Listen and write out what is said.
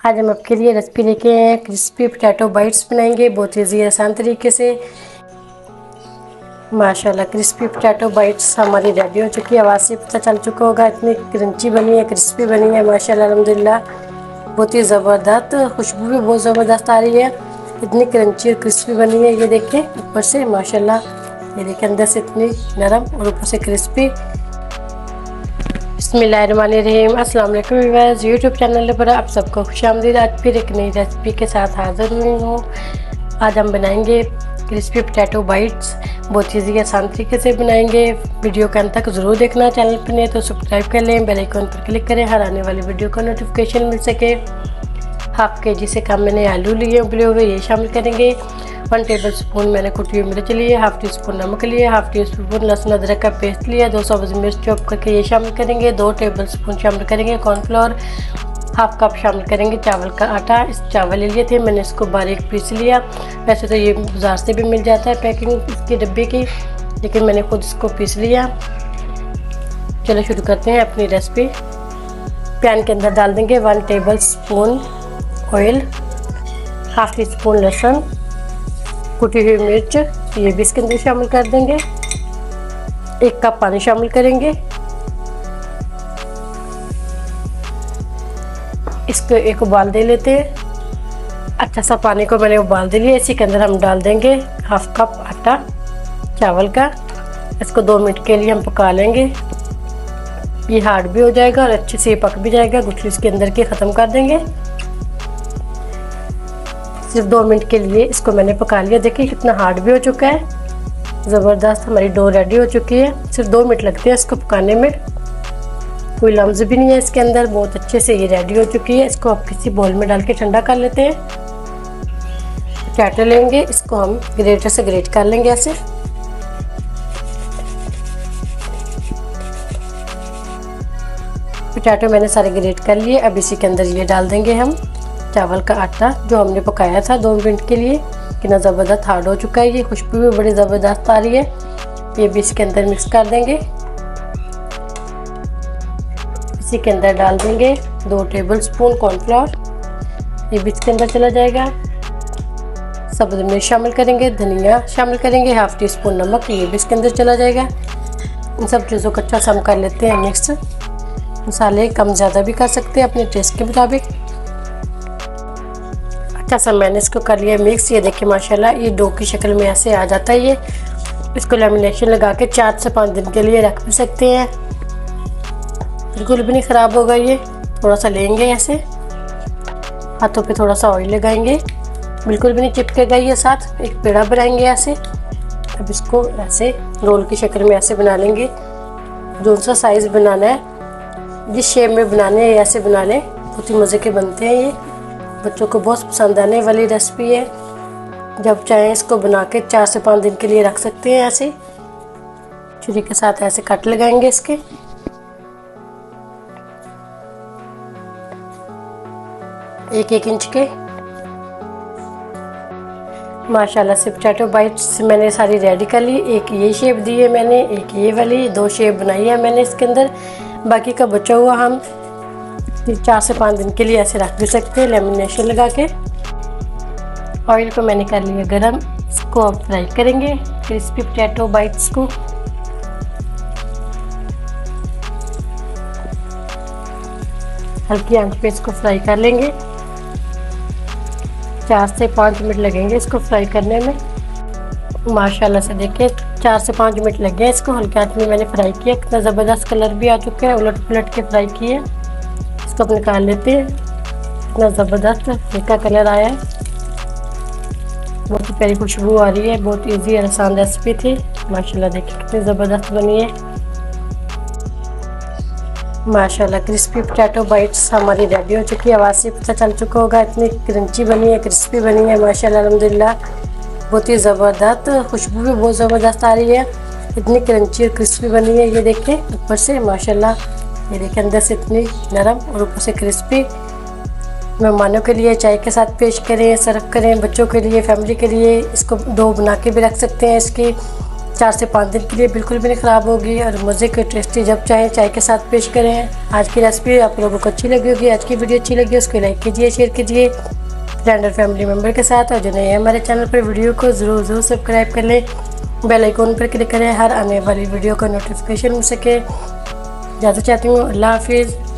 आज हम आपके लिए रेसिपी लेके आए हैं, क्रिस्पी पोटैटो बाइट्स बनाएंगे बहुत ईजी आसान तरीके से। माशाल्लाह क्रिस्पी पोटैटो बाइट्स हमारी रेडी हो चुकी है। आवाज़ से पता चल चुका होगा इतनी क्रंची बनी है, क्रिस्पी बनी है माशाल्लाह अल्हम्दुलिल्लाह। बहुत ही ज़बरदस्त, खुशबू भी बहुत ज़बरदस्त आ रही है, इतनी क्रंची और क्रिस्पी बनी है। ये देखिए ऊपर से माशाल्लाह, ये देखिए अंदर से इतनी नरम और ऊपर से क्रिस्पी। बिस्मिल्लाहिर्रहमानिर्रहीम। अस्सलाम वालेकुम व्यूअर्स, यूट्यूब चैनल पर आप सबको खुशामदीद। आज फिर एक नई रेसिपी के साथ हाज़िर हुई हूँ। आज हम बनाएंगे क्रिस्पी पोटैटो बाइट्स, बहुत ईजी आसान तरीके से बनाएंगे। वीडियो के अंत तक ज़रूर देखना। चैनल पर नहीं तो सब्सक्राइब कर लें, बेल आइकन पर क्लिक करें, हर आने वाली वीडियो का नोटिफिकेशन मिल सके। हाफ के जी से कम मैंने आलू लिए उबले हुए, ये शामिल करेंगे। 1 टेबल स्पून मैंने कुटी हुई मिर्च ली है, हाफ टी स्पून नमक लिया, हाफ टी स्पून लहसुन अदरक का पेस्ट लिया, 2 सब्ज़ मिर्च चॉप करके ये शामिल करेंगे। 2 टेबल स्पून शामिल करेंगे कॉर्नफ्लोर, हाफ कप शामिल करेंगे चावल का आटा। इस चावल ले लिए थे मैंने, इसको बारीक पीस लिया। वैसे तो ये बाज़ार से भी मिल जाता है पैकिंग इसकी डब्बे की, लेकिन मैंने खुद इसको पीस लिया। चलो शुरू करते हैं अपनी रेसिपी। पैन के अंदर डाल देंगे 1 table spoon oil, half tea spoon लहसुन, कुटी हुई मिर्च ये भी इसके अंदर शामिल कर देंगे। 1 कप पानी शामिल करेंगे। इसको एक उबाल दे लेते हैं। अच्छा सा पानी को मैंने उबाल दे लिया। इसी के अंदर हम डाल देंगे हाफ कप आटा चावल का। इसको 2 मिनट के लिए हम पका लेंगे। ये हार्ड भी हो जाएगा और अच्छे से पक भी जाएगा। गुठली इसके अंदर की ख़त्म कर देंगे। सिर्फ 2 मिनट के लिए इसको मैंने पका लिया। देखिए कितना हार्ड भी हो चुका है, ज़बरदस्त हमारी डो रेडी हो चुकी है। सिर्फ 2 मिनट लगते हैं इसको पकाने में, कोई लम्स भी नहीं है इसके अंदर। बहुत अच्छे से ये रेडी हो चुकी है। इसको आप किसी बोल में डाल के ठंडा कर लेते हैं। पोटैटो लेंगे, इसको हम ग्रेटर से ग्रेट कर लेंगे ऐसे। पोटैटो मैंने सारे ग्रेट कर लिए। अब इसी के अंदर ये डाल देंगे हम चावल का आटा जो हमने पकाया था 2 मिनट के लिए। कितना ज़बरदस्त हार्ड हो चुका है, ये खुशबू भी बड़ी ज़बरदस्त आ रही है। ये भी इसके अंदर मिक्स कर देंगे। इसी के अंदर डाल देंगे 2 टेबल स्पून कॉर्नफ्लोर, ये भी इसके अंदर चला जाएगा। सब्ज़ मिर्च शामिल करेंगे, धनिया शामिल करेंगे, हाफ टी स्पून नमक ये भी इसके अंदर चला जाएगा। इन सब चीज़ों को अच्छा सा हम कर लेते हैं मिक्स। मसाले कम ज़्यादा भी कर सकते हैं अपने टेस्ट के मुताबिक। अच्छा सा मैंने इसको कर लिया मिक्स। ये देखिए माशाल्लाह ये डो की शक्ल में ऐसे आ जाता है। ये इसको लेमिनेशन लगा के 4 से 5 दिन के लिए रख भी सकते हैं, बिल्कुल भी नहीं ख़राब होगा। ये थोड़ा सा लेंगे ऐसे, हाथों पे थोड़ा सा ऑयल लगाएंगे, बिल्कुल भी नहीं चिपकेगा ये। साथ एक पेड़ा बनाएंगे ऐसे। अब इसको ऐसे रोल की शक्ल में ऐसे बना लेंगे। जो सा साइज़ बनाना है, जिस शेप में बनाने हैं ऐसे बना लें। बहुत ही मज़े के बनते हैं ये, बच्चों को बहुत पसंद आने वाली रेसिपी है। जब चाहें इसको बना के 4 से 5 दिन के लिए रख सकते हैं। ऐसे छुरी के साथ ऐसे कट लगाएंगे इसके। एक इंच के माशाल्लाह से पोटैटो बाइट्स मैंने सारी रेडी कर ली। एक ये शेप दी है मैंने, एक ये वाली, 2 शेप बनाई है मैंने इसके अंदर। बाकी का बचा हुआ हम 4 से 5 दिन के लिए ऐसे रख भी सकते हैं लेमिनेशन लगा के। ऑयल को मैंने कर लिया गरम, इसको अब फ्राई करेंगे क्रिस्पी पोटैटो बाइट्स को। हल्की आंच पे इसको फ्राई कर लेंगे। 4 से 5 मिनट लगेंगे इसको फ्राई करने में। माशाल्लाह से देखिए 4 से 5 मिनट लगे हैं इसको हल्के आंच में मैंने फ्राई किया। कितना ज़बरदस्त कलर भी आ चुका है, उलट पुलट के फ्राई किए। इसको अब निकाल लेते हैं। इतना ज़बरदस्त हल्का कलर आया है, बहुत ही प्यारी खुशबू आ रही है। बहुत इजी और आसान रेसिपी थी। माशाल्लाह देखिए कितनी ज़बरदस्त बनी है। माशाल्लाह क्रिस्पी पोटैटो बाइट्स हमारी रेडी हो चुकी है। आवाज़ से पता चल चुका होगा इतनी क्रंची बनी है, क्रिस्पी बनी है माशाल्लाह अल्हम्दुलिल्लाह। बहुत ही ज़बरदस्त, खुशबू भी बहुत ज़बरदस्त आ रही है, इतनी क्रंची और क्रिस्पी बनी है। ये देखिए ऊपर से माशाल्लाह, ये देखिए अंदर से इतनी नरम और ऊपर से क्रिस्पी। मेहमानों के लिए चाय के साथ पेश करें, सर्व करें, बच्चों के लिए, फैमिली के लिए इसको डो बना के भी रख सकते हैं। इसकी 4 से 5 दिन के लिए बिल्कुल भी नहीं ख़राब होगी और मज़े के टेस्टी जब चाहें चाय के साथ पेश करें। आज की रेसिपी आप लोगों को अच्छी लगी होगी। आज की वीडियो अच्छी लगी उसको लाइक कीजिए, शेयर कीजिए फ्रेंड और फैमिली मेम्बर के साथ, और जो नए हैं हमारे चैनल पर वीडियो को ज़रूर सब्सक्राइब कर लें, बेल आइकन पर क्लिक करें हर आने वाली वीडियो का नोटिफिकेशन मिल सके। ज़्यादा चाहती हूँ। अल्लाह हाफिज़।